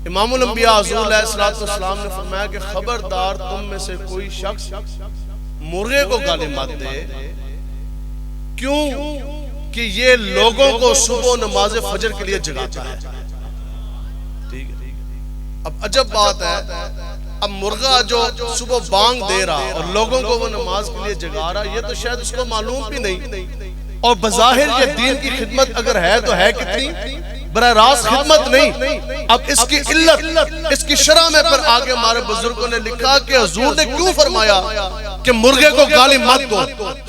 امام الانبیاء حضور علیہ السلام نے فرمایا کہ خبردار تم میں سے کوئی شخص مرغے کو گالی مت دے، کیوں کہ یہ لوگوں کو صبح نماز فجر کے لیے جگاتا ہے۔ اب عجب بات ہے، اب مرغا جو صبح بانگ دے رہا اور لوگوں کو وہ نماز کے لیے جگا رہا، یہ تو شاید اس کو معلوم بھی نہیں، اور بظاہر یہ دین کی خدمت اگر ہے تو ہے کتنی براہ راست خدمت نہیں۔ اب اس کی علت، اس کی شرح میں پر آگے ہمارے بزرگوں نے لکھا کہ حضور نے کیوں فرمایا کہ مرغے کو گالی مت دو،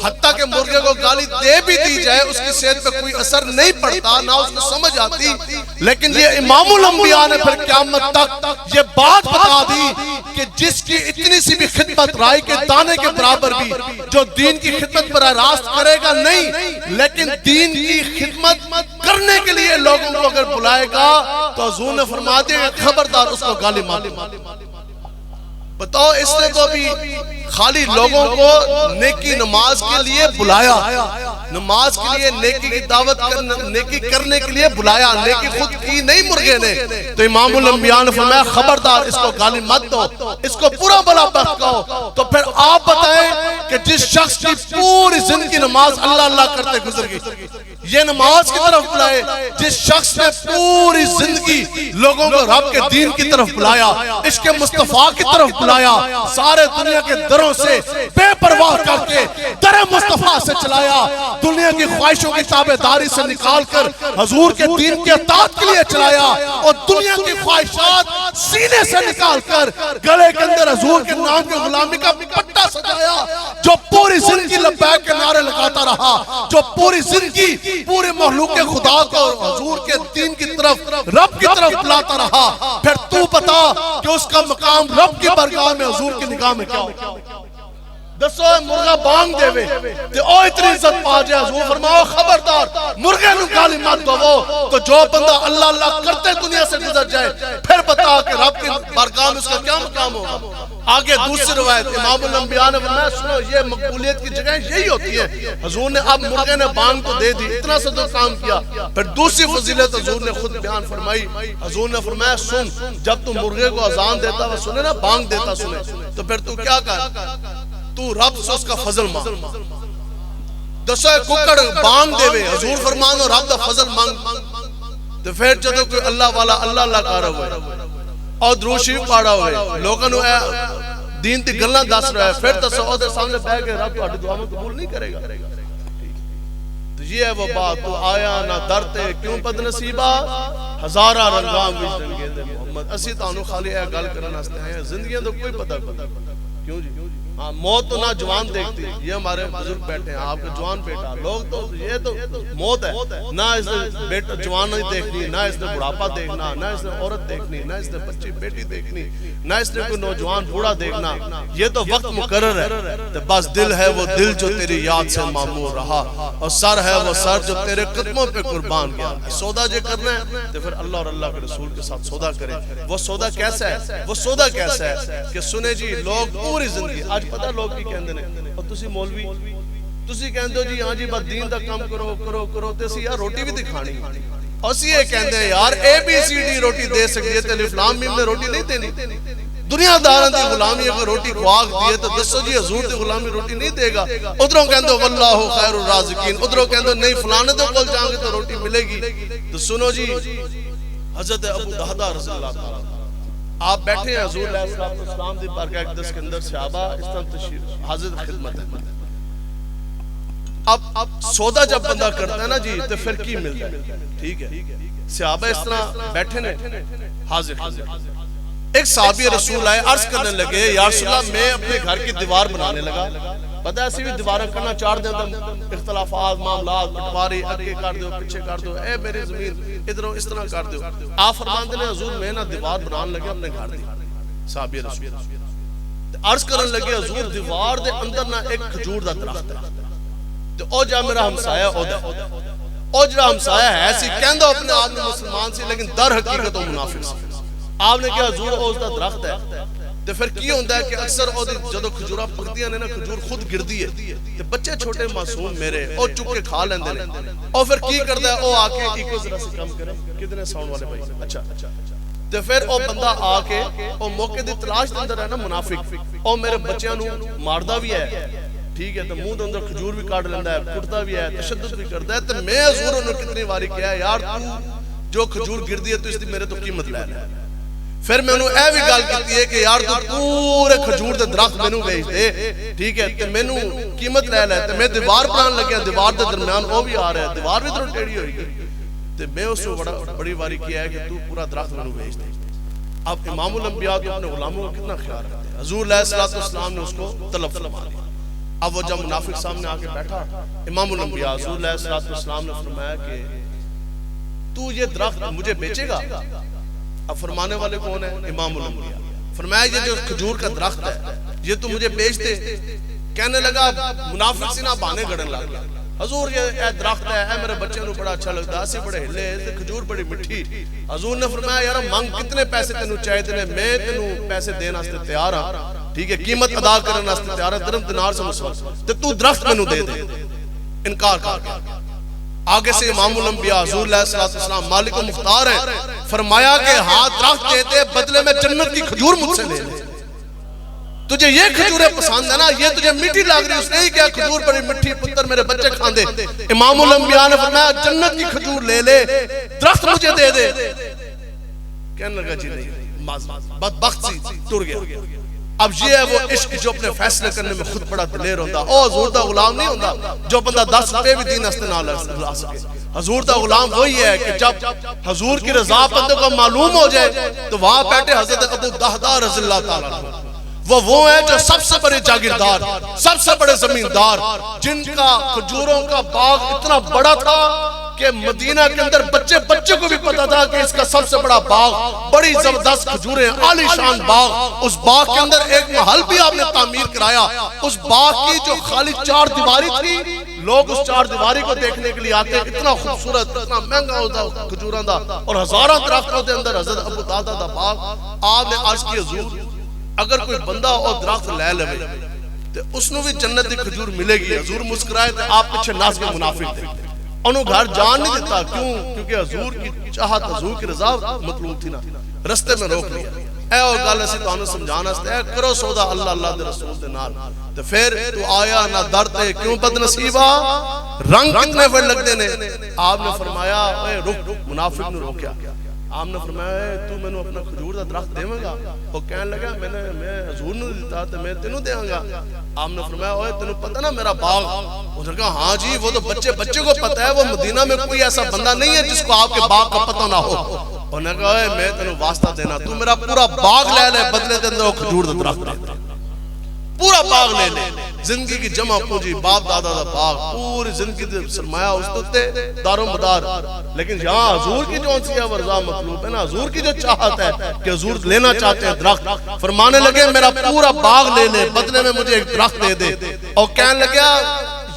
حتیٰ کہ مرغے کو گالی دے بھی دی جائے اس کی صحت پہ کوئی اثر نہیں پڑتا، نہ اس کو سمجھ آتی، لیکن یہ امام الانبیاء نے پھر قیامت تک یہ بات بتا دی کہ جس کی اتنی سی بھی خدمت رائی کے دانے کے برابر بھی جو دین کی خدمت براہ راست کرے گا نہیں، لیکن دین کی خدمت کرنے کے لیے لوگوں کو اگر بلائے گا تو حضور نے فرما دیا کہ خبردار اس کو گالی مت دو۔ بتاؤ، اس نے تو ابھی خالی لوگوں کو نیکی نماز کے لیے بلایا، نماز کے لیے نیکی کی دعوت نیکی کرنے کے لیے بلایا، نیکی خود کی نہیں مرغے نے، تو امام الانبیاء نے فرمایا خبردار اس کو گالی مت دو، اس کو پورا بلا بخت کہو۔ تو پھر آپ بتائیں کہ جس شخص کی پوری زندگی نماز اللہ اللہ کرتے گزر گئی، یہ نماز کی طرف بلائے، جس شخص نے پوری زندگی لوگوں کو رب کے دین کی طرف بلایا، عشق مصطفیٰ کی طرف بلایا، سارے دنیا کے دروں سے بے پرواہ کر کے در مصطفیٰ سے چلایا، دنیا کی خواہشوں کی تابعداری سے نکال کر حضور کے دین کی اطاعت کے لیے چلایا، اور دنیا کی خواہشات سینے سے نکال کر گلے کے اندر حضور کے نام کی غلامی کا پٹا سجایا، جو پوری زندگی لبیک کے نعرے لگاتا رہا، جو پوری زندگی پورے مخلوق خدا کو حضور کے دین کی طرف رب کی طرف بلاتا رہا، پھر تو بتا کہ اس کا مقام رب کی بارگاہ میں حضور کی نگاہ میں کیا ہو؟ دسو مرغا بانگ دے وے تے او اتنی عزت پا جائے، حضور فرماؤ خبردار مرغے نو گالی مت دو، تو جو بندہ اللہ اللہ کرتے دنیا سے گزر جائے، پھر بتا کہ رب کی بارگاہ میں اس کا کیا مقام ہوگا۔ آگے دوسری روایت امام الانبیاء نے فرمایا سنو، یہ مقبولیت کی جگہ یہی ہوتی ہے۔ حضور نے اب مرغے نے بانگ تو دے دی، اتنا سا تو کام کیا، پھر دوسری فضیلت حضور نے خود بیان فرمائی۔ حضور نے فرمایا سن، جب تو مرغے کو اذان دیتا وہ سنے نا، بانگ دیتا سنے، تو پھر تو کیا کر، تو رب سے اس کا فضل مانگ۔ دسو ککڑ بانگ دے وے، حضور فرمانو رب دا فضل مانگ، تو پھر جدو کوئی اللہ والا اللہ اللہ کر ہوئے اور درود شریف پڑھا ہوئے، لوگوں نے دین تی گلاں دس رہا ہے، پھر دسو او دے سامنے بیٹھ کے رب تہاڈی دعا قبول نہیں کرے گا۔ تو یہ ہے وہ بات، تو آیا نہ درتے کیوں بد نصیبہ، ہزارہ رنگاں وچ رنگے دے محمد۔ اسی تانوں خالی اے گل کرن واسطے آئے ہیں، زندگیاں تو کوئی پتہ کیوں جی؟ موت تو نہ جوان دیکھتی، یہ ہمارے بزرگ بیٹھے ہیں، آپ کے جوان بیٹا، لوگ تو یہ تو موت ہے، نہ اس نے بیٹا جوان نہیں دیکھنی، نہ اس نے بڑھاپا دیکھنا، نہ اس نے عورت دیکھنی، نہ اس نے بچی بیٹی دیکھنی، نہ اس نے کوئی نوجوان بوڑھا دیکھنا، یہ تو وقت مقرر ہے۔ بس دل ہے وہ دل جو تیری یاد سے معمور رہا، اور سر ہے وہ سر جو تیرے قدموں پہ قربان گیا۔ سودا جو کرنا ہے تو پھر اللہ اور اللہ کے رسول کے ساتھ سودا کرے۔ وہ سودا کیسا ہے؟ وہ سودا کیسا ہے کہ سنے جی، لوگ پوری زندگی آج پتہ لوگ کی کہندے نے، اور تسی مولوی تسی کہندے ہو جی ہاں جی بس دین دا کام کرو کرو کرو، تے اسی یار روٹی بھی دکھانی، اسی یہ کہندے ہیں یار اے بی سی ڈی روٹی دے سکتی ہے تے الف لام میم نے روٹی نہیں دینی۔ دنیا داراں دی غلامی اگر روٹی خواگ دیے تو دسو جی حضور دی غلامی روٹی نہیں دے گا۔ ادھروں کہندے واللہ خیر الرازقین، ادھروں کہندے نہیں فلانے دے کول جائیں گے تو روٹی ملے گی۔ تو سنو جی، حضرت ابو دہدہ رضی اللہ تعالیٰ آپ بیٹھے ہیں، حضور علیہ السلام دی بارگاہ اقدس کے اندر صحابہ اس طرح تشریف حاضر خدمت ہے۔ اب سودا جب بندہ کرتا ہے نا جی تو پھر کی ملتا ہے، ٹھیک ہے؟ صحابہ اس طرح بیٹھے نے حاضر خدمت۔ ایک صحابی رسول آئے، عرض کرنے لگے یا رسول اللہ میں اپنے گھر کی دیوار بنانے لگا، پتہ ایسی بھی دیواریں کرنا چار دن تک اختلافات معاملات پٹواری اگے کر دو پیچھے کر دو، اے میری زمین ادھروں اس طرح کر دو۔ آپ فرماندے نے حضور میں نا دیوار بنانے لگے اپنے گھر دی، صحابی رسول عرض کرنے لگے حضور دیوار دے اندر نا ایک کھجور دا درخت ہے، تو او جا میرا ہمسایہ او جا ہمسایہ ہے سی کہندہ اپنے آپ میں مسلمان سی لیکن در حقیقت و منافق سی۔ آپ نے کہا حضور او اس دا درخت ہے، تو پھر کی ہوندہ ہے کہ اکثر جدو کھجورہ پکدیاں نے نا کھجور خود گردی ہے، تو بچے چھوٹے معصوم میرے او چک کے کھا لیندے نے، اور پھر کی کردہ ہے او آکے ایکو ذرا سے کم کرے، کتنے ساؤنڈ والے بھائی، اچھا تے پھر او بندہ آ کے او موقع دی تلاش دے اندر ہے نا منافق، او میرے بچیاں نو ماردا بھی ہے، ٹھیک ہے، تے منہ دے اندر کھجور بھی کاٹ لیندا ہے، کٹدا بھی ہے، تشدد بھی کردا ہے، تے میں حضور انہوں کتنی واری کیا ہے یار تو جو کھجور گردی ہے تو اس دی میرے تو قیمت لے لے۔ پھر میں انہوں اے بھی گل کیتی ہے کہ یار تو پورے کھجور دے درخت میں نو بیچ دے، ٹھیک ہے، تے میں نو قیمت لے لے، تے میں دیوار بنان لگیا، دیوار دے درمیان او بھی آ رہا ہے، دیوار بھی تو ٹیڑھی ہوئی گی، تے میں اس کو بڑی واری کیا ہے کہ تو پورا درخت میں نو بیچ دے۔ اب امام الانبیاء تو اپنے غلاموں کا کتنا خیال رکھتے ہیں، حضور علیہ السلام نے اس کو طلب فرما دیا۔ اب وہ جب منافق سامنے آ کے بیٹھا، امام الانبیاء حضور علیہ السلام نے فرمایا کہ تو یہ درخت مجھے بیچے گا؟ اب فرمانے والے کون ہیں؟ امام الانبیاء۔ فرمایا یہ جو کھجور کا درخت ہے یہ تو مجھے بیچ دے۔ کہنے لگا منافق سے نہ بہانے گڑن لگ گیا، حضور یہ درخت ہے، اے میرے بچے نو بڑا اچھا لگتا، اسی بڑے ہلے، کھجور بڑی مٹھی۔ حضور نے فرمایا یار منگ کتنے پیسے تینوں چاہیے تنے، میں تینوں پیسے دینا واسطے تیار ہاں، ٹھیک ہے، قیمت ادا کرنے واسطے تیار ہے، درہم دینار سے مسلم، تے تو درخت مینوں دے دے۔ انکار کر گیا۔ آگے سے امام الانبیاء حضور علیہ السلام مالک و مختار ہیں، فرمایا کہ ہاں درخت دیتے بدلے میں جنت کی کھجور مجھ سے لے لے۔ تجھے یہ کھجوریں پسند ہے نا، یہ تجھے میٹھی لگ رہی، اس نے ہی کیا کھجور بڑی مٹھی، پتر میرے بچے کھان دے۔ امام الانبیاء نے فرمایا جنت کی کھجور لے لے، درخت مجھے دے دے۔ کہنے لگا جی نہیں، بدبخت سی ٹر گیا۔ اب یہ ہے وہ عشق جو اپنے فیصلے کرنے میں خود بڑا دلیر ہوتا، او حضور دا غلام نہیں ہوتا جو بندہ 10 روپے بھی دین ہستے نہ لا سکے۔ حضور دا غلام وہی ہے کہ جب حضور کی رضا بندے کو معلوم ہو جائے تو وہاں بیٹھے حضرت ابو دہدہ رضی اللہ تعالیٰ عنہ، وہ ہیں جو سب سے بڑے جاگیردار، سب سے بڑے زمیندار، جن کا کھجوروں کا باغ اتنا بڑا تھا کہ مدینہ کے اندر بچے کو بھی پتا تھا کہ اس کا سب سے بڑا باغ، بڑی زبردست کھجوریں، عالی شان باغ۔ اس باغ کے اندر ایک محل بھی آپ نے تعمیر کرایا۔ اس باغ کی جو خالی 4 دیواری تھی، لوگ اس 4 دیواری کو دیکھنے کے لیے آتے، اتنا خوبصورت، اتنا مہنگا ہوتا کھجوراں دا، اور ہزاراں درختوں کے اندر حضرت ابو دہدہ دا باغ۔ آپ نے عرض کی حضور اگر کوئی بندہ اور درخت لے لے تو اس نے بھی جنت کی کھجور ملے گی۔ حضور مسکرائے تو آپ پیچھے ناس کے منافق تھے، انہوں گھر جان نہیں دیتا، کیوں؟ کیونکہ حضور کی چاہت، حضور کی رضا مطلوب تھی نا، رستے میں روک لیا۔ اے اور گل ایسی تو انہوں سمجھانا ستے، اے کرو سودا اللہ اللہ دے رسول دے نال، تو پھر تو آیا نہ درتے کیوں بد نصیبہ، رنگ کتنے پھر لگ دینے۔ آپ نے فرمایا اے رک، منافق نے روکیا۔ آپ نے فرمایا تو میں نے اپنا کھجور دا درخت دے گا؟ وہ کہنے لگا میں حضور نے دیتا تو میں تینوں دے گا۔ آپ نے فرمایا اوے تینوں پتہ نا میرا باغ؟ اس نے کہا ہاں جی، وہ تو بچے کو پتہ ہے، وہ مدینہ میں کوئی ایسا بندہ نہیں ہے جس کو آپ کے باغ کا پتہ نہ ہو۔ انہوں نے کہا میں تینوں واسطہ دینا، تو میرا پورا باغ لے لے، بدلے دے اندر وہ کھجور دا درخت دے، پورا باغ لے لے۔ زندگی کی جمع پونجی، باپ دادا دا باغ، پوری زندگی دے سرمایہ اس تے دار و مدار۔ لیکن یہاں حضور کی جو انسی ہے ورزا مطلوب ہے نا، حضور کی جو چاہت ہے کہ حضور لینا چاہتے ہیں درخت، فرمانے لگے میرا پورا باغ لے لے، بدلے میں مجھے ایک درخت دے دے۔ اور کہنے لگیا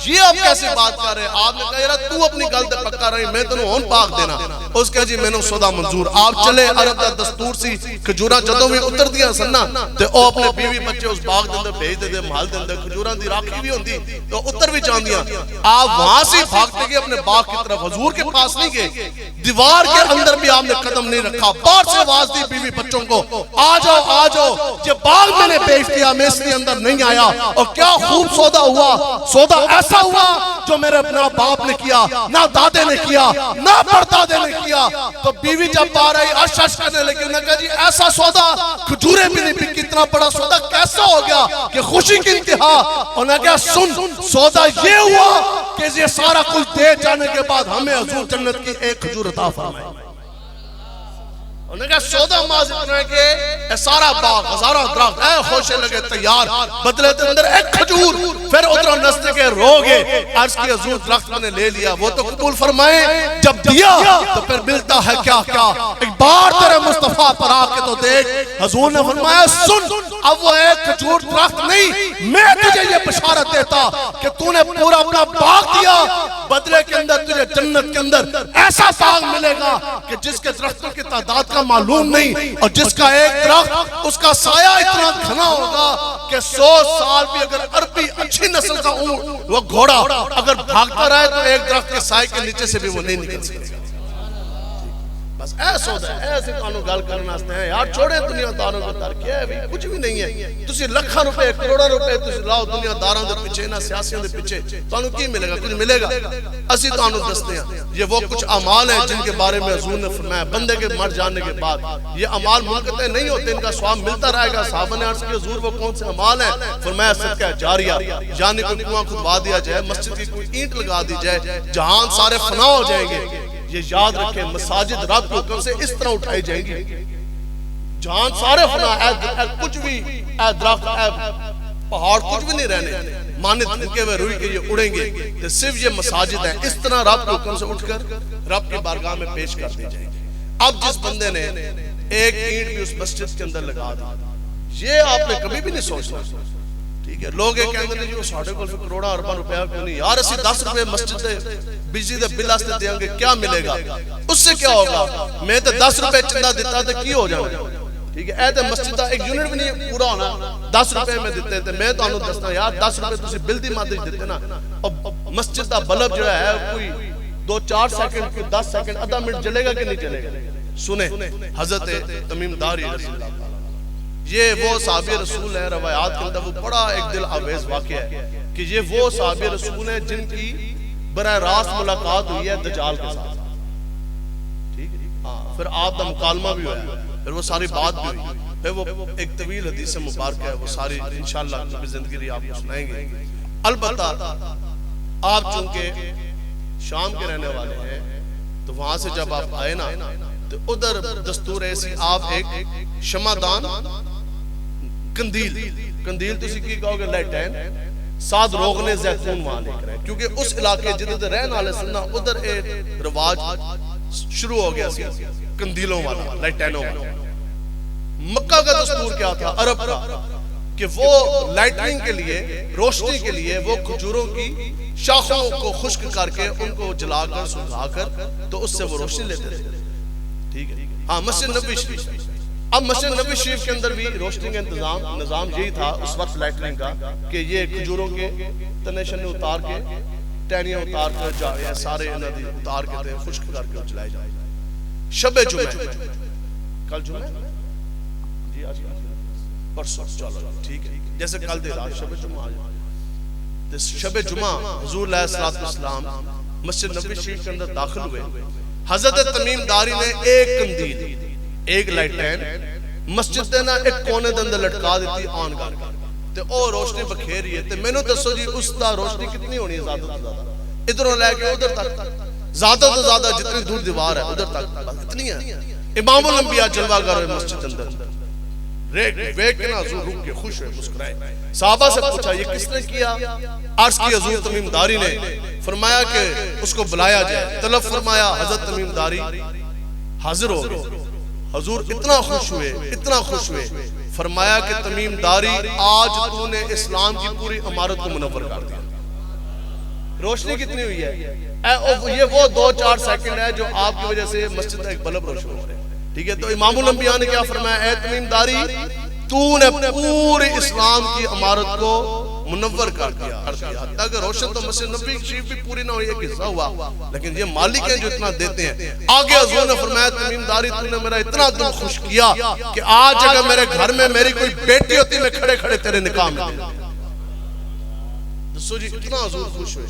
یہ آپ کیسے بات کر رہے؟ آپ نے کہا یار تو اپنی گل تے پکا رہی، میں تینوں ہون باغ دینا۔ اس کہا جی میں نے سودا منظور۔ آپ چلے، عرب دا دستور سی کھجوراں جدوں بھی اتر دیا سننا تے او اپنے بیوی بچے اس باغ دے اندر بھیج دے، محل دے اندر کھجوراں دی راکھی بھی ہوندی تو اتر بھی جاندیاں۔ آپ وہاں سے بھاگتے گئے اپنے باغ کی طرف، حضور کے پاس نہیں گئے، دیوار کے اندر بھی آپ نے قدم نہیں رکھا، باہر سے آواز دی بیوی بچوں کو آ جاؤ آ جاؤ، یہ باغ میں نے بیچ دیا، میں اس کے اندر نہیں آیا۔ اور کیا خوب سودا ہوا، سودا ایسا ہوا جو میرے اپنا باپ نے کیا، نہ دادے نے کیا، نہ پردادے نے کیا۔ تو بیوی جب آ رہی اشش کرنے لگی، انہوں نے کہا جی ایسا سودا کھجوریں بھی نہیں بکی، اتنا بڑا سودا کیسا ہو گیا کہ خوشی کی انتہا۔ انہوں نے کہا سن، سودا یہ ہوا کہ یہ سارا کچھ دے جانے کے بعد ہمیں حضور جنت کی ایک کھجور عطا فرمائے۔ انہوں نے کہا سودا ماز اتنا ہے کہ سارا باغ، ہزارہ درخت، اے خوشے لگے تیار، بدلے دے اندر ایک کھجور۔ پھر ادھر نستے کے روگے، عرض کی حضور درخت میں نے لے لیا، وہ تو قبول فرمائے، جب دیا تو پھر ملتا ہے کیا کیا، ایک بار تیرے مصطفیٰ پر آ کے تو دیکھ۔ حضور نے فرمایا سن، اب وہ ایک کھجور درخت نہیں، میں تجھے یہ بشارت دیتا کہ تو نے پورا اپنا باغ دیا، بدلے کے اندر تجھے جنت کے اندر ایسا باغ ملے گا کہ جس کے درختوں کی تعداد کا معلوم نہیں، اور جس کا ایک درخت اس کا سایہ اتنا گھنا ہوگا کہ 100 سال بھی اگر عربی اچھی نسل کا اونٹ، وہ گھوڑا اگر بھاگتا رہے تو ایک درخت کے سائے کے نیچے سے بھی وہ نہیں نکل سکتا۔ بس ایسا ہوتا ہے ایسے تانوں گل کرنا واسطے ہیں یار چھوڑے دنیا داروں کو تر کیا ہے کچھ بھی نہیں ہے تسی لاکھاں روپے کروڑاں روپے تسی لاؤ دنیا داراں دے پیچھے نہ سیاسیوں دے پیچھے تانوں کی ملے گا کچھ ملے گا اسی تانوں دستے ہیں یہ وہ کچھ اعمال ہیں جن کے بارے میں حضور نے فرمایا بندے کے مر جانے کے بعد یہ اعمال منقطع نہیں ہوتے ان کا ثواب ملتا رہے گا صحابہ نے عرض کیا حضور وہ کون سے اعمال ہیں فرمایا صدقہ جاریہ یعنی کوئی کنواں کھدوا دیا جائے مسجد کی کوئی اینٹ لگا دی جائے جہان سارے فنا ہو جائیں گے یہ یاد رکھیں مساجد رب کے حکم سے اس طرح اٹھائی جائیں گی جہان سارے فنا اے کچھ بھی اے درخت اے پہاڑ کچھ بھی نہیں رہنے مانے تھنکے ہوئے روئی کے یہ اڑیں گے تو صرف یہ مساجد ہیں اس طرح رب کے حکم سے اٹھ کر رب کی بارگاہ میں پیش کر دی جائیں گے اب جس بندے نے ایک اینٹ بھی اس مسجد کے اندر لگا دی یہ آپ نے کبھی بھی نہیں سوچا ٹھیک ہے لوگ یہ کہندے نے جی وہ ساڈے کول کروڑاں ارباں روپے کیوں نہیں یار اسی 10 روپے مسجد دے بجلی دے بل واسطے دیاں گے کیا ملے گا اس سے کیا ہوگا میں تو 10 روپے چندہ دیتا تو کی ہو جانا ٹھیک ہے اے تے مسجد دا ایک یونٹ بھی نہیں پورا ہونا 10 روپے میں دیتے تے میں تانوں دسنا یار 10 روپے تسی بل دی مادے دیتے نا مسجد دا بلب جو ہے کوئی 2-4 سیکنڈ کوئی 10 سیکنڈ آدھا منٹ جلے گا کہ نہیں جلے گا سنیں حضرت تمیم داری رضی اللہ تعالیٰ یہ وہ صحابی رسول ہیں روایات کے اندر وہ بڑا ایک دل آویز واقعہ ہے کہ یہ وہ صحابی رسول ہیں جن کی براہ راست ملاقات ہوئی ہے دجال کے ساتھ ٹھیک ہے پھر آپ دا مکالمہ بھی ہوا ہے پھر وہ ساری بات بھی ہوئی پھر وہ ایک طویل حدیث مبارکہ ہے وہ ساری انشاءاللہ کبھی زندگی لی آپ کو سنائیں گے البتہ آپ چونکہ شام کے رہنے والے ہیں تو وہاں سے جب آپ آئے نا تو ادھر دستور ایسی آپ ایک شمعدان کندیل تسی کی کہو گے لائٹین ساتھ روغن زیتون وہاں لے کر ہے کیونکہ اس علاقے جدھر رہن والے سننا ادھر ایک رواج شروع ہو گیا سی کندیلوں والا لائٹینوں والا مکہ کا دستور کیا تھا عرب کا کہ وہ لائٹنگ کے لیے روشنی کے لیے وہ کھجوروں کی شاخوں کو خشک کر کے ان کو جلا کر سکھا کر تو اس سے وہ روشنی لیتے تھے ٹھیک ہے ہاں مسجد نبی شریف اب مسجد نبی شریف کے اندر بھی روشنی کا نظام یہی تھا اس وقت لائٹنگ کا کہ یہ کھجوروں کے تنے شنے اتار کے ٹہنیاں اتار کر جائے سارے اتار کے تھے خشک کر کے جلائے جائے شب جمعہ کل جمعہ جی آج پرسوں چلو ٹھیک ہے جیسے کل دے رات شب جمعہ آج شب جمعہ حضور علیہ السلام مسجد نبی شریف کے اندر داخل ہوئے حضرت تمیم داری نے ایک کندیل ایک لائٹین مسجد دینا ایک کونے دے اندر لٹکا دیتی آن کر تے او روشنی بکھیری ہے تے میں نے دسو جی اس دا روشنی کتنی ہونی ہے زیادہ تو زیادہ ادھروں لے کے ادھر تک زیادہ تو زیادہ جتنی دور دیوار ہے ادھر تک اتنی ہے امام الانبیاء جلوہ گر ہوئے مسجد اندر ویک کے نا حضور رک کے خوش ہوئے مسکرائے صحابہ سے پوچھا یہ کس نے کیا عرض کی حضور تمیم داری نے فرمایا کہ اس کو بلایا جائے طلب فرمایا حضرت تمیم داری حاضر ہو گئے حضور اتنا خوش ہوئے فرمایا کہ تمیم داری آج تو نے اسلام کی پوری عمارت کو منور کر دیا روشنی کتنی ہوئی ہے یہ وہ 2-4 سیکنڈ ہے جو آپ کی وجہ سے مسجد ایک بلب روشن ہو رہے ہیں ٹھیک ہے تو امام الانبیاء نے کیا فرمایا اے تمیم داری تو نے پوری اسلام کی عمارت کو منور کر دیا حتیٰ کہ روشن تو مسجد نبی شریف بھی پوری نہ ہوئی ایک حصہ ہوا لیکن یہ مالک ہیں جو اتنا دیتے ہیں آگے حضور نے فرمایا تمیم داری تو نے میرا اتنا دل خوش کیا کہ آج اگر میرے گھر میں میری کوئی بیٹی ہوتی میں کھڑے کھڑے تیرے نکاح میں دسو جی اتنا حضور خوش ہوئے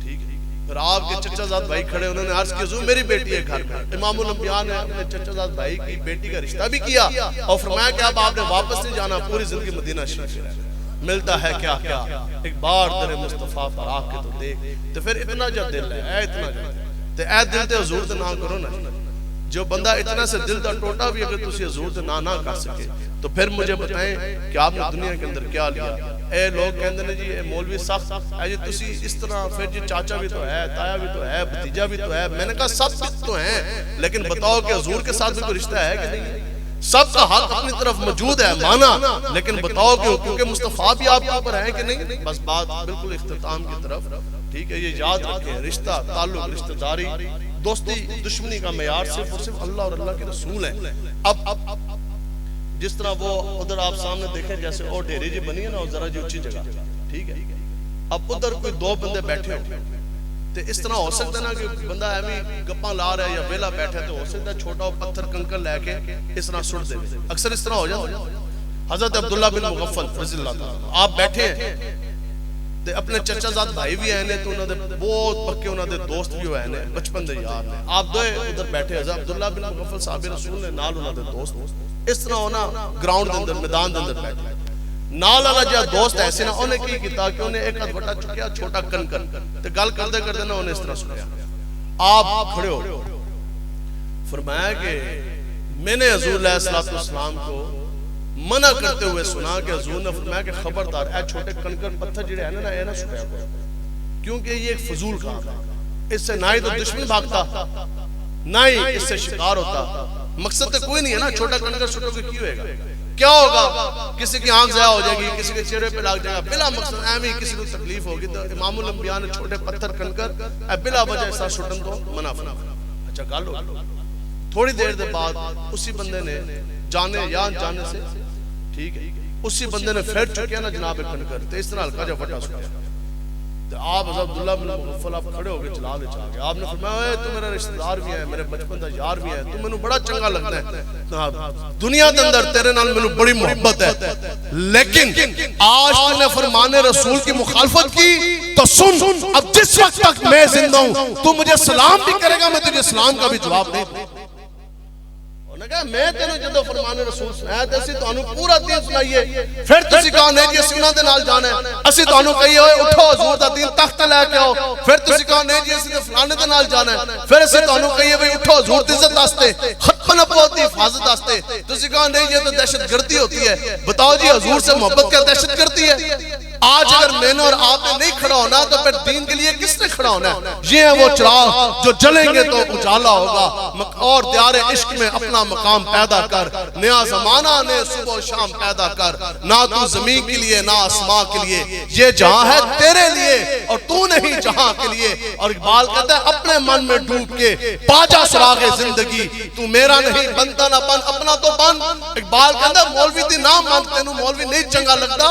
ٹھیک ہے پھر آپ کے چچا زاد بھائی کھڑے انہوں نے عرض کی حضور میری بیٹی ہے گھر میں امام الانبیاء نے اپنے چچا زاد بھائی کی بیٹی کا رشتہ بھی کیا اور فرمایا کہ اب آپ نے واپس نہیں جانا پوری زندگی مدینہ شریف میں ملتا ہے کیا کیا ایک بار در مصطفیٰ پر آ کے تو دیکھ تو پھر اتنا جب دل ہے اے اتنا جب تو اے دل تے حضور تے نہ کرو نا جو بندہ اتنا سے دل دا ٹوٹا بھی اگر تسی حضور تے نہ کر سکے تو پھر مجھے بتائیں کہ آپ نے دنیا کے اندر کیا لیا اے لوگ کہندے نے جی اے مولوی سخت اے جی تسی اس طرح پھر جی چاچا بھی تو ہے تایا بھی تو ہے بھتیجا بھی تو ہے میں نے کہا سب تو ہیں لیکن بتاؤ کہ حضور کے ساتھ بھی کوئی رشتہ ہے کہ نہیں سب کا حق اپنی طرف موجود ہے مانا لیکن بتاؤ کیونکہ مصطفیٰ بھی آپ کے اوپر ہیں کہ نہیں بس بات بالکل اختتام کی طرف ٹھیک ہے یہ یاد رکھیں رشتہ تعلق رشتہ داری دوستی دشمنی کا معیار صرف اور صرف اللہ اور اللہ کے رسول ہے اب جس طرح وہ ادھر آپ سامنے دیکھیں جیسے اور ڈھیری جی بنی ہے نا ذرا جی اونچی جگہ ٹھیک ہے اب ادھر کوئی 2 بندے بیٹھے ہو تے اس طرح ہو سکتا نا کہ بندہ ایویں گپاں لا رہا ہے یا ویلا بیٹھا تو ہو سکتا ہے چھوٹا پتھر کنکر لے کے اس طرح سٹ دے. اکثر اس طرح ہو جاتا. حضرت عبداللہ بن مغفل رضی اللہ تعالیٰ آپ بیٹھے ہیں تے اپنے چچا زاد بھائی بھی ہیں تو انہوں نے بہت پکے انہوں نے دوست بھی ہوئے ہیں بچپن دے یار نے. آپ دوئے ادھر بیٹھے حضرت عبداللہ بن مغفل صحابی رسول نے نال انہوں نے دوست اس طرح ہونا گراؤنڈ دے اندر میدان دے اندر بیٹھے نال والا جہاں دوست ایسے نا انہیں کی کیتا کہ انہیں ایک ہاتھ وٹا چکیا چھوٹا کنکر تے گل کردے کردے نا انہیں اس طرح سنیا. آپ کھڑے ہو فرمایا کہ میں نے حضور علیہ السلام کو منع کرتے ہوئے سنا کہ حضور نے فرمایا کہ خبردار اے چھوٹے کنکر پتھر جڑے ہیں نا اے نہ سٹیا کرو کیونکہ یہ ایک فضول کام ہے. اس سے نہ ہی تو دشمن بھاگتا نہ ہی اس سے شکار ہوتا. مقصد تو کوئی نہیں ہے نا چھوٹا کنکر سٹو کے کیوں ہوئے گا کیا ہوگا کسی کی آنکھ ضائع ہو جائے گی کسی کے چہرے پہ لگ جائے گا بلا مقصد ایمی کسی کو تکلیف ہوگی. تو امام الانبیاء نے چھوٹے پتھر کنکر بلا وجہ ایسا سٹن تو منع فرمایا. اچھا گل ہو تھوڑی دیر دے بعد اسی بندے نے جانے یا جانے سے ٹھیک ہے اسی بندے نے پھر چکیا نا جناب کنکر تے اس طرح ہلکا جا وٹا سٹیا. آپ حضرت عبداللہ بن مغفل آپ کھڑے ہو گئے چلا لے چاہ گئے. آپ نے فرمایا اے تو میرا رشتہ دار بھی ہے میرے بچپن دا یار بھی ہے تو میں نے بڑا چنگا لگتا ہے دنیا دے اندر تیرے نال میں نے بڑی محبت ہے لیکن آج تو نے فرمان رسول کی مخالفت کی تو سن اب جس وقت تک میں زندہ ہوں تو مجھے سلام بھی کرے گا میں تجھے سلام کا بھی جواب نہیں دوں. میں تینوں جدو فرمان رسول سنایا تے اسی تانوں پورا دین سنائیے پھر تسی کہا نہیں جی اسی انہاں دے نال جانا ہے اسی تانوں کہیے ہوئے اٹھو حضور دا دین تخت لے کے آؤ پھر تسی کہا نہیں جی اسی تے فلانے دے نال جانا ہے پھر اسی تانوں کہیے ہوئے اٹھو حضور دی عزت واسطے ختم نبوت دی حفاظت واسطے تسی کہا نہیں یہ تو دہشت گردی ہوتی ہے. بتاؤ جی حضور سے محبت کیا دہشت گردی ہے؟ آج اگر میں نے اور آپ نے نہیں کھڑا ہونا تو پھر دین کے لیے کس نے کھڑا ہونا ہے؟ یہ ہے وہ چراغ جو جلیں گے تو اجالا ہوگا. اور دیار عشق میں اپنا مقام پیدا کر نیا زمانہ نے صبح و شام پیدا کر نہ تو زمین کے لیے نہ آسمان کے لیے یہ جہاں ہے تیرے لیے اور تو نہیں جہاں کے لیے. اور اقبال کہتا ہے اپنے من میں ڈوب کے پاجا سراغ زندگی تو میرا نہیں بنتا نہ بن اپنا تو بن. اقبال کہتا ہے مولوی دی نام مان تینوں مولوی نہیں چنگا لگتا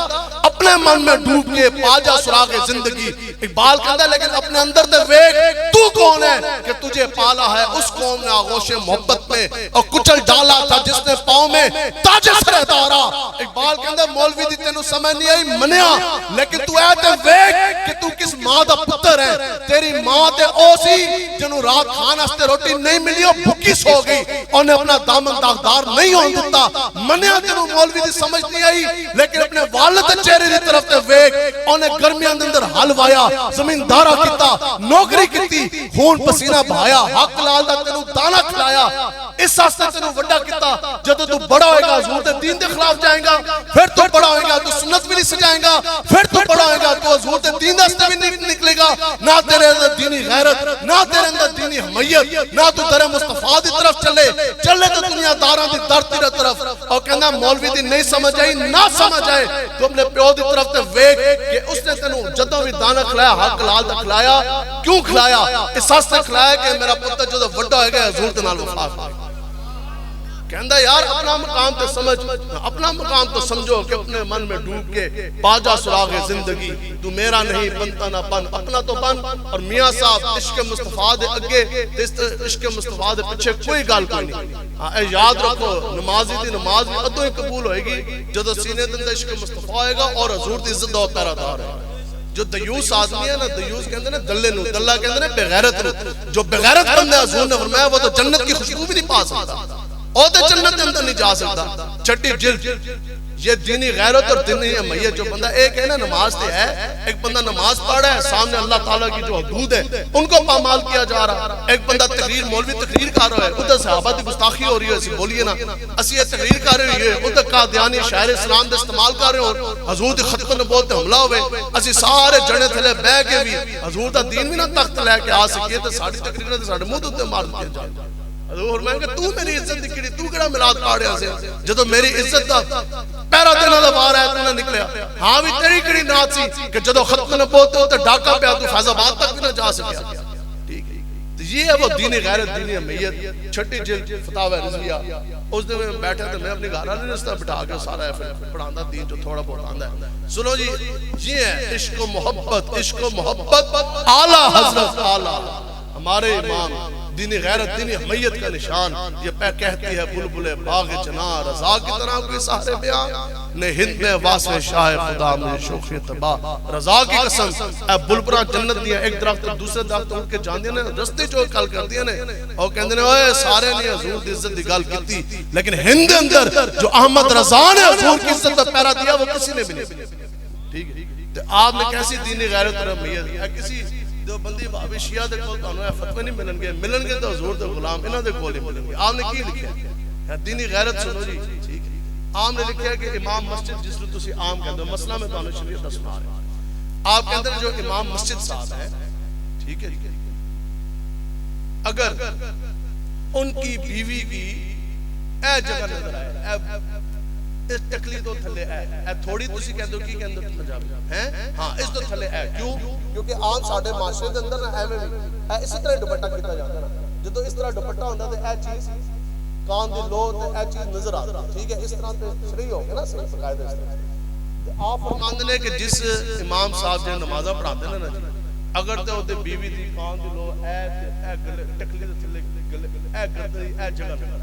اپنے من میں ڈوب کے پاجا سراغ زندگی. اقبال کہتا ہے لیکن اپنے اندر دے ویک تو کون ہے کہ تجھے پالا ہے اس قوم نے آغوش محبت میں اور کچل ڈالا تھا جس نے پاؤں میں تاج سر دارا. اقبال کہتا ہے مولوی دی تینوں سمجھ نہیں آئی منیا لیکن تو اے تے ویک کہ تو کس ماں دا پتر ہے. تیری ماں تے او سی جنوں رات کھان واسطے روٹی نہیں ملی او بھوکی سو گئی انہیں اپنا دامن داغدار نہیں ہون دیتا. منیا تینوں مولوی دی سمجھ نہیں آئی لیکن اپنے والد چہرے دی طرف تے ویک انہیں گرمیاں اندر حل وایا زمین دارا کیتا نوکری کیتی خون پسینہ بہایا حق لال دا تینوں دانا کھلایا اس واسطے تینوں وڈا کیتا. جب تو بڑا ہوئے گا حضور دے دین دے خلاف جائیں گا پھر تو بڑا ہوئے گا تو سنت بھی نہیں سجائیں گا پھر تو بڑا ہوئے گا تو حضور دے دین دستے بھی نہیں نکلے گا. نہ تیرے اندر دینی غیرت نہ تیرے اندر دینی حمیت نہ تو در مصطفیٰ دی طرف چلے تو دنیا داراں دی در تیرے طرف. اور کہنا مولوی دی نہیں سمجھ آئی نہ سمجھ آئے تو اپنے پیو دی طرف تے ویک کہ اس نے تینوں جدوں بھی دانا کھلایا حق لال دا کھلایا کیوں کھلایا اس واسطے کھلایا کہ میرا پتر جدوں وڈا ہوئے گا حضور دے نال وفا کرے. کہندا یار اپنا مقام تو سمجھ اپنا مقام تو سمجھو کہ اپنے من میں ڈوب کے پاجا سراغ زندگی تو میرا نہیں بنتا نہ بن اپنا تو بن. اور میاں صاحب عشق مصطفیٰ دے اگے عشق مصطفیٰ دے پیچھے کوئی گل کوئی نہیں. اے یاد رکھو نمازی دی نماز بھی ادوں ہی قبول ہوئے گی جدو سینے دے اندر عشق مصطفیٰ ہوئے گا اور حضور دی عزت دا پیرا دار ہے. جو دیوس آدمی ہے نا دیوس کہندے نے دلے نو دلہ کہندے نے بغیرت نو جو بغیرت بندے حضور نے فرمایا وہ تو جنت کی خوشبو بھی نہیں پا سکتا اور تو جنت کے اندر نہیں جا سکتا. چھٹی جلد یہ دینی غیرت اور دینی حمیت جو بندہ ایک ہے نا نماز تے ہے ایک بندہ نماز پڑھ رہا ہے سامنے اللہ تعالیٰ کی جو حدود ہے ان کو پامال کیا جا رہا. ایک بندہ تقریر مولوی تقریر کر رہا ہے ادھر صحابہ دی گستاخی ہو رہی ہے اسی بولیے نا اسی یہ تقریر کر رہی ہے ادھر قادیانی شاعر اسلام دے استعمال کر رہے ہو حضور دی ختم نبوت تے حملہ ہوئے اسی سارے جڑے تھلے بہ کے بھی حضور دا دین بھی نہ تخت لے کے آ سکیے تے ساڈی تقریر تے ساڈے منہ تے مار دیا جائے. حضور میں کہ تو میری عزت دی کیڑی تو کیڑا میلاد پاڑیا سے جدوں میری عزت دا پہرا دینا دا وار ہے تو نہ نکلیا. ہاں بھی تیری کیڑی نات سی کہ جدوں ختم نبوت تے ڈاکا پیا تو فیض آباد تک بھی نہ جا سکیا. ٹھیک ہے یہ ہے وہ دین غیرت، دین حمیت. چھٹی جلد فتاوی رضویہ. اس دن میں بیٹھا تو میں اپنی گھر والے رستہ بٹھا کے سارا پڑھانا دین جو تھوڑا بہت آندا ہے. سنو جی، یہ ہے عشق و محبت. عشق و محبت اعلیٰ حضرت اعلیٰ ہمارے امام دین غیرت، دین حمیت کا نشان. یہ کہتی ہے بلبل باغ چنار رضا کی طرح کوئی سہرے بیان نے ہند میں واسع شاہ خدا میں شوخ تباہ. رضا کی قسم اے بلبلاں جنت دیا ایک درخت دوسرے درخت اڑ کے جان دیا نے رستے جو کل کر دیا نے اور کہندے نے اوئے سارے نے حضور دی عزت دی گل کیتی، لیکن ہند اندر جو احمد رضا نے حضور کی عزت دا پہرا دیا وہ کسی نے بھی نہیں. ٹھیک ہے، تو آپ نے کیسی دین غیرت اور حمیت ہے؟ کسی جو بندی بابی شیعہ دے کول تانوں اے فتوی نہیں ملن گے تو حضور دے غلام انہاں دے کول ہی ملن گے. آپ نے کی لکھیا ہے دینی غیرت؟ سنو جی، ٹھیک ہے. آپ نے لکھیا ہے کہ امام مسجد جس نوں تسی عام کہندے ہو، مسئلہ میں تانوں شریعت دا سنا رہا ہوں. آپ کے اندر جو امام مسجد صاحب ہے، ٹھیک ہے، اگر ان کی بیوی کی اے جگہ نظر آئے، اس تکلیف تو تھلے اے تھوڑی تسی کہندے ہو کی کہندے ہو پنجابی ہیں؟ ہاں، اس تو تھلے اے. کیوں؟ کیونکہ عام ساڈے معاشرے دے اندر نا ایویں بھی اسی طرح دوپٹہ کیتا جاندا نا. جدوں اس طرح دوپٹہ ہوندا تے اے چیز کان دی لو تے اے چیز نظر آتی. ٹھیک ہے، اس طرح تے شرعی ہو گیا نا، صحیح باقاعدہ اس طرح. تے آپ فرماندے نے کہ جس امام صاحب جے نمازاں پڑھاندے نے نا، اگر تے اودے بیوی دی کان دی لو اے گلے ٹکلی دے تھلے گلے اے گردے اے جگہ تے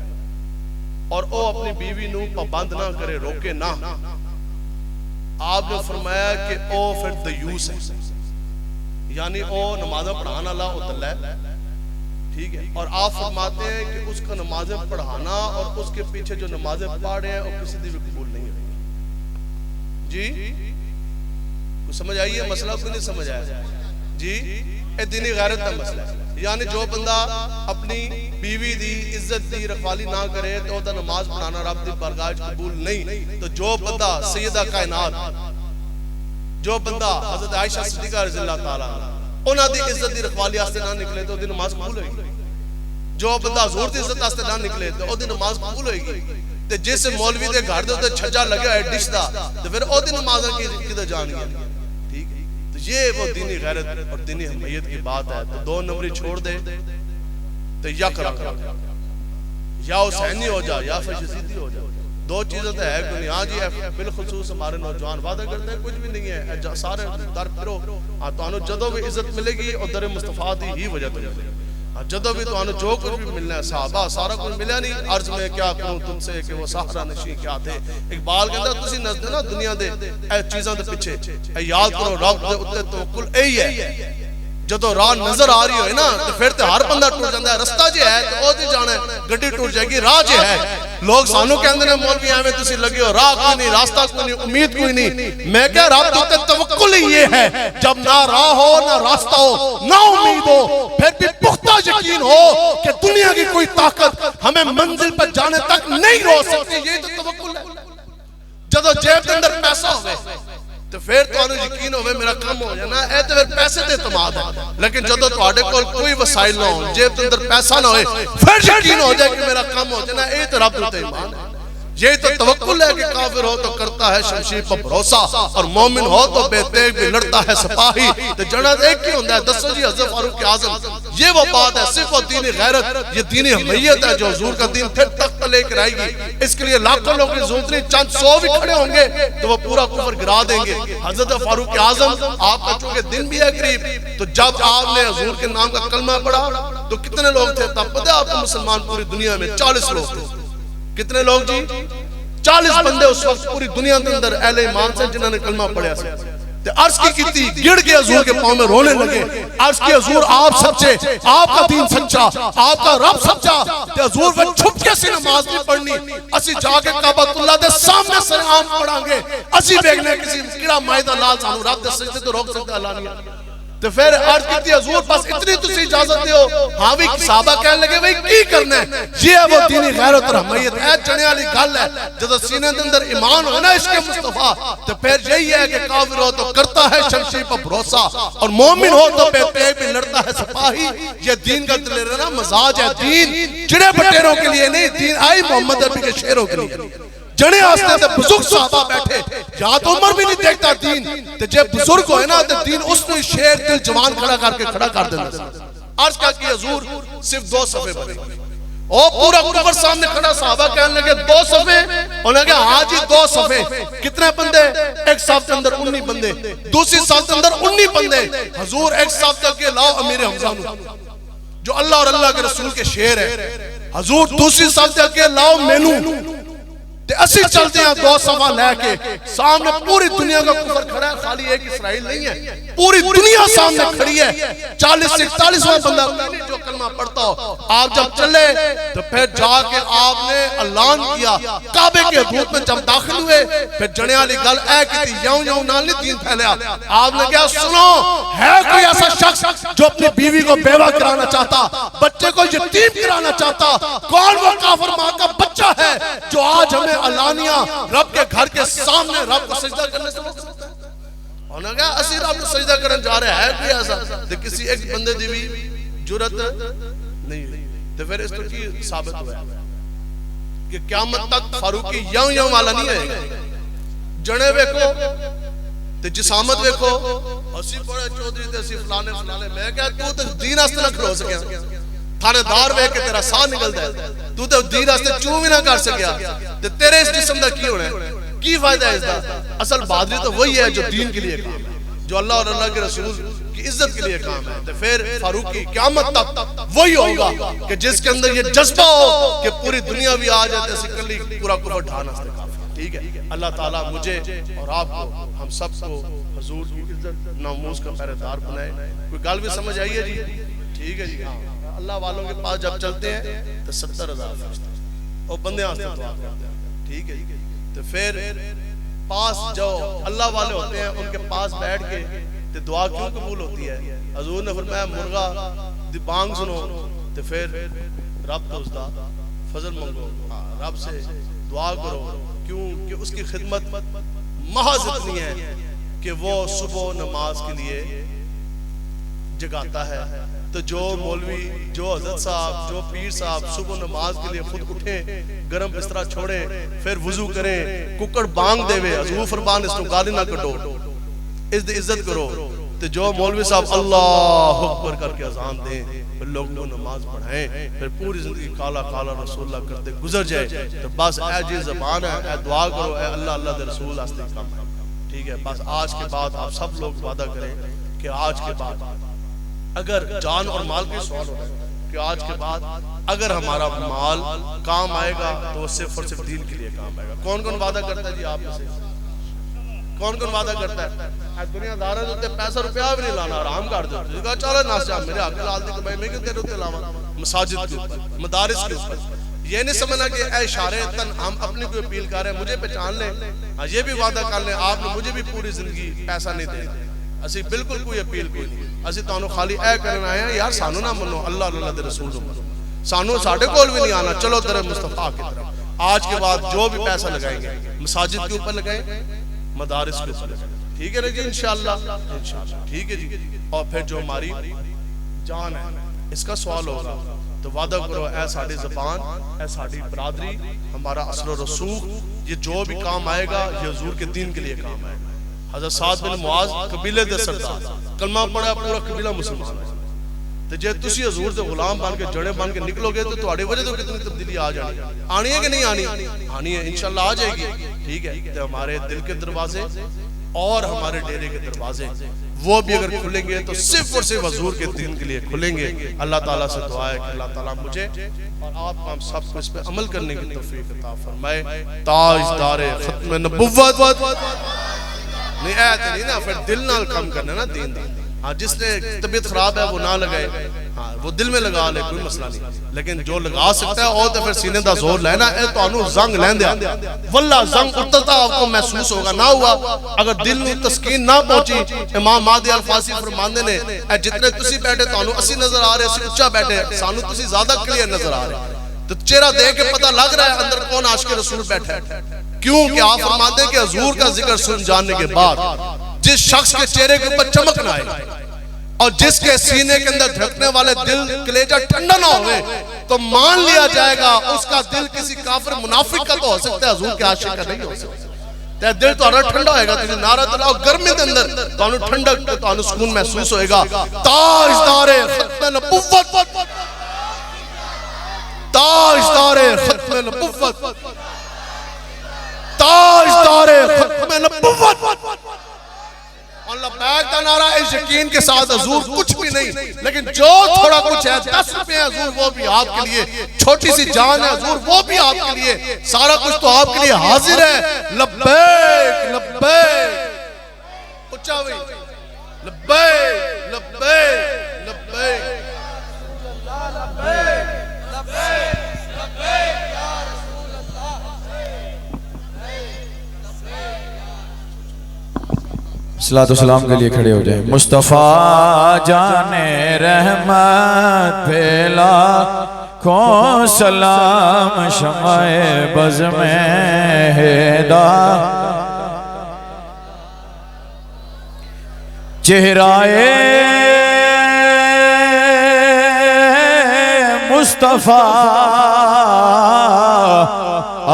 اور او اپنی بیوی نو پابند نہ کرے، روکے نہ، آپ نے فرمایا کہ او پھر دیوس ہے، یعنی او نمازیں پڑھانا اللہ اتلا ہے. ٹھیک ہے، اور آپ فرماتے ہیں کہ اس کا نمازیں پڑھانا اور اس کے پیچھے جو نمازیں پڑھ رہے ہیں وہ کسی دی بھی قبول نہیں ہے. جی کچھ سمجھ آئیے مسئلہ؟ کوئی نہیں سمجھ آیا جی؟ اے دینی غیرت کا مسئلہ ہے. یعنی جو بندہ اپنی بیوی دی عزت دی رکھوالی نہ کرے تو دا نماز پڑھانا رب دی بارگاہ قبول نہیں. تو جو بندہ سیدہ کائنات، جو بندہ حضرت عائشہ صدیقہ رضی اللہ تعالیٰ انہاں دی عزت دی رکھوالی واسطے نہ نکلے تو دی نماز قبول ہوئے گی. جو بندہ حضور دی عزت واسطے نہ نکلے تو دی نماز قبول ہوئے گی. تے جس مولوی دے گھر دے تے چھجا لگا ہے ڈش دا تے پھر او دی نماز کدے جان گیا. ٹھیک ہے، تو یہ وہ دینی غیرت اور دینی حمیت کی بات ہے. تو دو نمبری چھوڑ دے تو یا کرا یا حسینی ہو جا یا پھر یزیدی ہو جا. دو چیزیں تو ہے کہ نہیں. ہاں جی، بالخصوص ہمارے نوجوان وعدہ کرتے ہیں کچھ بھی نہیں ہے، سارے در پھرو تو جدو بھی عزت ملے گی اور در مصطفیٰ دی ہی وجہ تو ملے گی. جدو بھی تو جو کچھ بھی ملنا ہے صحابہ سارا کچھ ملیا نہیں. عرض میں کیا کروں تم سے کہ وہ صحرا نشین کیا تھے. اقبال کہتا تسی نزد نا دنیا دے اے چیزاں دے پیچھے اے یاد کرو رب دے اتے توکل اے ہی ہے. جدو راہ نظر آ رہی ہوئے نا تو پھر تے ہر بندہ ٹوٹ جاندہ ہے. رستہ جے ہے تو او دی جانا ہے، گڈی ٹوٹ جائے گی. راہ جے ہے لوگ سانو کہندے نے مولوی آویں تسی لگے ہو، راہ کوئی نہیں، راستہ کوئی نہیں، امید کوئی نہیں. میں کہہ رب تے توکل ہی یہ ہے جب نہ راہ ہو نہ راستہ ہو نہ امید ہو پھر بھی پختہ یقین ہو کہ دنیا کی کوئی طاقت ہمیں منزل پر جانے تک نہیں روک سکتی. یہ تو توکل ہے. جدو جیب کے اندر پیسہ ہوئے تو پھر تو انہوں یقین ہوئے میرا کم ہو جانا ہے تو پھر پیسے دے اعتماد ہے. لیکن جدو تو آڑے کول کوئی وسائل نہ ہو، جیب کے اندر پیسہ نہ ہوئے، پھر یقین ہو جائے کہ میرا کم ہو جانا ہے. یہ تو رب دیتے ایمان ہے. یہ تو توکل ہے کہ کافر ہو تو کرتا ہے شمشیر پر بھروسہ اور مومن ہو تو بے تیغ بھی لڑتا ہے سپاہی. تو جنت ایک ہی ہوندہ ہے. دسو جی حضرت فاروق اعظم، یہ وہ بات ہے صرف وہ دین غیرت، یہ دین حمیت ہے جو حضور کا دین پھر تک لے کر آئے گی. اس کے لیے لاکھوں لوگ کی ضرورت نہیں، چند سو بھی کھڑے ہوں گے تو وہ پورا کفر گرا دیں گے. حضرت فاروق اعظم آپ کا چونکہ دن بھی ہے قریب، تو جب آپ نے حضور کے نام کا کلمہ پڑھا تو کتنے لوگ تھے؟ تب پتہ آپ کو مسلمان پوری دنیا میں 40 لوگ تھے. کتنے لوگ جی؟ 40 بندے اس وقت پوری دنیا کے اندر اہل ایمان سے جنہوں نے کلمہ پڑھیا سے. عرض کی کیتی گڑ کے حضور کے پاؤں میں رونے لگے. عرض کی حضور آپ سچے، آپ کا دین سچا، آپ کا رب سچا. تے حضور وہ چھپ کے سی نماز نہیں پڑھنی، اسی جا کے کعبۃ اللہ دے سامنے سلام پڑھاں گے. اسی بیگنے کسی کیڑا مائدہ لال سانو رب دے سجدے تو روک سکتا اللہ نہیں. تو پھر عرض کیتی حضور بس اتنی تسی اجازت دے ہو. ہاں بھی صحابہ کہنے لگے بھئی کی کرنا ہے؟ یہ ہے وہ دینی غیرت اور حمیت. اے چنے والی گل ہے جدو سینے کے اندر ایمان ہو نا عشق مصطفیٰ تو پھر یہی ہے کہ کافر ہو تو کرتا ہے شمشیر پر بھروسہ اور مومن ہو تو بے تیغ بھی لڑتا ہے سپاہی. یہ دین کا دلیر نا مزاج ہے. دین چڑے بٹیروں کے لیے نہیں، دین آئی محمد عربی کے شیروں کے لیے. جنے آستے تھے بزرگ صحابہ بیٹھے، یا تو عمر بھی نہیں دیکھتا دین. تو جب بزرگ ہوئے نا تو دین اس نے شیر دل جوان کھڑا کر کے کھڑا کر دینا. عرض کیا کہ حضور صرف 2 صفحے بنے اور پورا کفر سامنے کھڑا، صحابہ کہنے لگے 2 صفحے، انہوں نے کہا ہاں جی 2 صفحے، کتنے بندے؟ ایک صف کے اندر 19 بندے، دوسری صف کے اندر 19 بندے، حضور ایک صف کے کہ لاؤ امیر حمزہ جو اللہ اور اللہ کے رسول کے شیر ہے، حضور دوسری صف کے لاؤ مینو، تے اسی چلتے ہیں 2 صفحہ لے کے، سامنے پوری دنیا کا کفر کھڑا ہے، خالی ایک اسرائیل نہیں ہے، پوری دنیا سامنے کھڑی ہے، 40 سے 41واں بندہ جو کلمہ پڑھتا ہو، آپ جب چلے تو پھر جا کے آپ نے اعلان کیا، کعبے کے حدود میں جب داخل ہوئے، پھر جنے والی گل اے کی یوں یوں نال نہیں دین پھیلیا، آپ نے کہا سنو، ہے کوئی ایسا شخص جو اپنی بیوی کو بیوہ کرانا چاہتا، بچے کو یتیم کرانا چاہتا؟ کون وہ کافر ماں کا بچہ ہے جو آج ہمیں علانیہ رب کے گھر کے سامنے رب کو سجدہ کرنے سے روک سکتا ہے؟ انہوں نے کہا اسی رب کو سجدہ کرنے جا رہے ہیں کوئی ایسا؟ تو کسی ایک بندے دی بھی جرت نہیں ہوئی، تو پھر اس کو کی ثابت ہوا ہے کہ قیامت تک فاروقی یوں یوں والا نہیں ہے، جنے ویکھو تے جسامت ویکھو، اسی پڑے چودھری تے اسی فلانے فلانے، میں کہا تو تے دین آستے نہ کھلو سکیا، تھانے دار وے کے تیرا ساہ نکل دے، تو تے دین آستے چوں بھی نہ کر سکیا، تے تیرے اس جسم دا کی ہونا ہے، کی فائدہ ہے اس دا؟ اصل بہادری تو وہی ہے جو دین کے لیے کام ہے، جو اللہ اور اللہ کے رسول کی عزت کے لیے کام ہے، تو پھر فاروقی قیامت تک وہی ہوگا کہ جس کے اندر یہ جذبہ ہو کہ پوری دنیا بھی آ جاتے ہیں سکلی پورا کفر ڈھانا سے کافی، ٹھیک ہے؟ اللہ تعالیٰ مجھے اور آپ کو، ہم سب کو حضور کی عزت ناموس کا پہرے دار بنائے۔ کوئی گل بھی سمجھ آئیے جی؟ ٹھیک ہے جی؟ اللہ والوں کے پاس جب چلتے ہیں تو 70,000 فرشتے اور بندے آستے دعا کرتے ہیں، ٹھیک ہے؟ تو پھر پاس جو اللہ والے ہوتے ہیں ان کے پاس بیٹھ کے تو دعا کیوں قبول ہوتی ہے؟ حضور نے فرمایا مرغا دی بانگ سنو تو پھر رب تو اس دا فضل منگو، رب سے دعا کرو، کیوں کہ اس کی خدمت محض اتنی ہے کہ وہ صبح نماز کے لیے جگاتا ہے۔ تو جو مولوی، جو حضرت صاحب، جو پیر صاحب صبح نماز کے لیے خود اٹھیں، گرم بسترہ چھوڑیں، پھر وضو کریں، ککڑ بانگ دے وے، حضور فرمان اس کو گالی نہ کٹو، اس دی عزت کرو۔ تو جو مولوی صاحب اللہ اکبر کر کے اذان دیں، پھر لوگ کو نماز پڑھائیں، پھر پوری زندگی کالا کالا رسول اللہ کرتے گزر جائے، تو بس اے جی زبان ہے، اے دعا کرو، اے اللہ اللہ دے رسول آستے کام ہے، ٹھیک ہے؟ بس آج کے بعد آپ سب لوگ وعدہ کریں کہ آج کے بعد اگر جان اور مال کی سوال ہو کہ آج کے بعد اگر ہمارا مال کام آئے گا تو وہ صرف اور صرف دین کے لیے کام آئے گا۔ کون کون وعدہ کرتا ہے جی آپ سے؟ کون کون وعدہ کرتا ہے؟ دنیا دارہ ہوتے پیسہ روپیہ بھی نہیں لانا، آرام کر دو، کہا چلو ناس جام میرے حق لال دی کمائی میں کیوں تیرے ہوتے لاما؟ مساجد کے اوپر، مدارس کے اوپر، یہ نہیں سمجھنا کہ اے اشارے تن ہم اپنی کوئی اپیل کر رہے ہیں، مجھے پہچان لیں، یہ بھی وعدہ کر لیں آپ نے مجھے بھی پوری زندگی پیسہ نہیں دے، اسی بالکل کوئی اپیل کوئی نہیں، اسی تانوں خالی اے کرنا آئے ہیں یار سانو نہ منو، اللہ اللہ دے رسول کو منو، سانو ساڑھے کول بھی نہیں آنا، چلو در مصطفیٰ کی طرف۔ آج کے بعد جو بھی پیسہ لگائیں گے مساجد کے اوپر لگائیں، مدارس کے اوپر لگائیں، ٹھیک ہے نا جی؟ انشاءاللہ ٹھیک ہے جی۔ اور پھر جو ہماری جان ہے اس کا سوال ہوگا تو وعدہ کرو اے ساڑھی زبان، اے ساڑھی برادری، ہمارا اصل و رسوخ، یہ جو بھی کام آئے گا یہ حضور کے دین کے لیے کام آئے گا۔ حضرت سعد بن معاذ قبیلے دے سردار، کلمہ پڑھا پورا قبیلہ مسلمان ہے، تو جے تسی حضور سے غلام بن کے جڑے بن کے نکلو گے تو تہاڈی وجہ تو کتنی تبدیلی آ جانی، آنی ہے کہ نہیں آنی؟ آنی ہے، انشاءاللہ آ جائے گی، ٹھیک ہے؟ تو ہمارے دل کے دروازے اور ہمارے ڈیرے کے دروازے وہ بھی اگر کھلیں گے تو صرف اور صرف حضور کے دین کے لیے کھلیں گے۔ اللہ تعالیٰ سے دعا ہے کہ اللہ تعالیٰ مجھے اور آپ کو ہم سب کو اس پہ عمل کرنے کی توفیق عطا فرمائے۔ تاجدار ختم نبوت نہیں آیت نہیں نا، پھر دل نال کم کرنا نا دین دا، ہاں جس نے طبیعت خراب ہے وہ نہ لگائے، ہاں وہ دل میں لگا لے، کوئی مسئلہ نہیں، لیکن جو لگا سکتا ہے اور تو پھر سینے دا زور لینا ہے تو انہوں زنگ لین دیا، واللہ زنگ اتتا آپ کو محسوس ہوگا، نہ ہوا اگر دل میں تسکین نہ پہنچی۔ امام مہدی الفاسی فرماندے نے اے جتنے تسی بیٹھے تو انہوں اسی نظر آ رہے، اسی اچھا بیٹھے، سانو تسی زیادہ کلیر نظر آ رہے، تو چہرہ دیکھ کے پتہ لگ رہا ہے اندر کون عاشق رسول بیٹھا ہے، کیوں کہ آپ فرماتے ہیں کہ حضور کا ذکر سن جاننے کے بعد جس شخص کے چہرے کے اوپر چمک نہ آئے اور جس کے سینے کے اندر دھڑکنے والے دل کلیجہ ٹھنڈا نہ ہوئے تو مان لیا جائے گا اس کا دل کسی کافر منافق کا تو ہو سکتا ہے، حضور کے عاشق کا نہیں ہو سکتا۔ تے دل تہاڈا ٹھنڈا ہوئے گا، تسی نعرہ تلاؤ گرمی دے اندر تانوں ٹھنڈک تے تانوں سکون محسوس ہوئے گا. تاجدار ختم نبوت، تاجدار ختم نبوت، تاجدار ختم نبوت. اللہ بیگ کا نعرہ اس یقین کے ساتھ حضور کچھ بھی نہیں، لیکن جو تھوڑا کچھ ہے 10 روپے حضور وہ بھی آپ کے لیے، چھوٹی سی جان ہے حضور وہ بھی آپ کے لیے، سارا کچھ تو آپ کے لیے حاضر ہے. لبیک لبیک اچھا ہوئی، لبیک لبیک لبیک صلاۃ و سلام کے لیے کھڑے ہو جائیں. مصطفیٰ جان رحمت پھیلا کو سلام شمع بز میں ہدا، چہرائے مصطفیٰ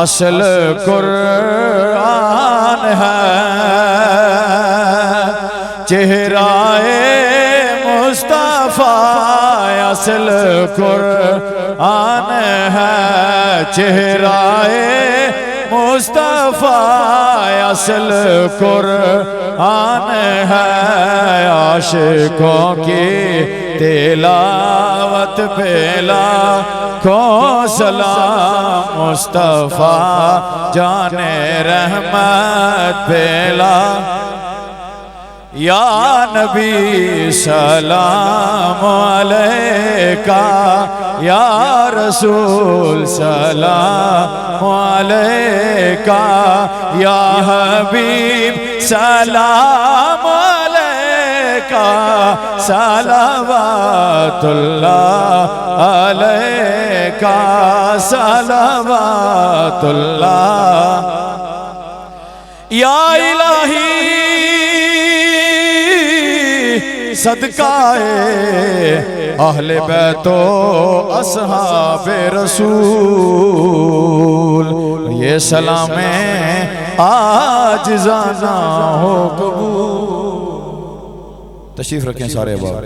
اصل قرآن ہے، چہرائے مصطفیٰ اصل قرآن ہے، چہرائے مصطفیٰ اصل قرآن ہے. عاشقوں کی تلاوت پھیلا کو سلام مصطفیٰ جان رحمت پھیلا. یا نبی سلام علیکہ، یا رسول سلام علیکہ، یا حبیب سلام علیکہ، صلوات اللہ علیکہ، صلوات اللہ. یا الہی صدقہ اہل بیت و اصحاب رسول، یہ سلام عاجزانہ ہو قبول. تشریف رکھیں سارے بار.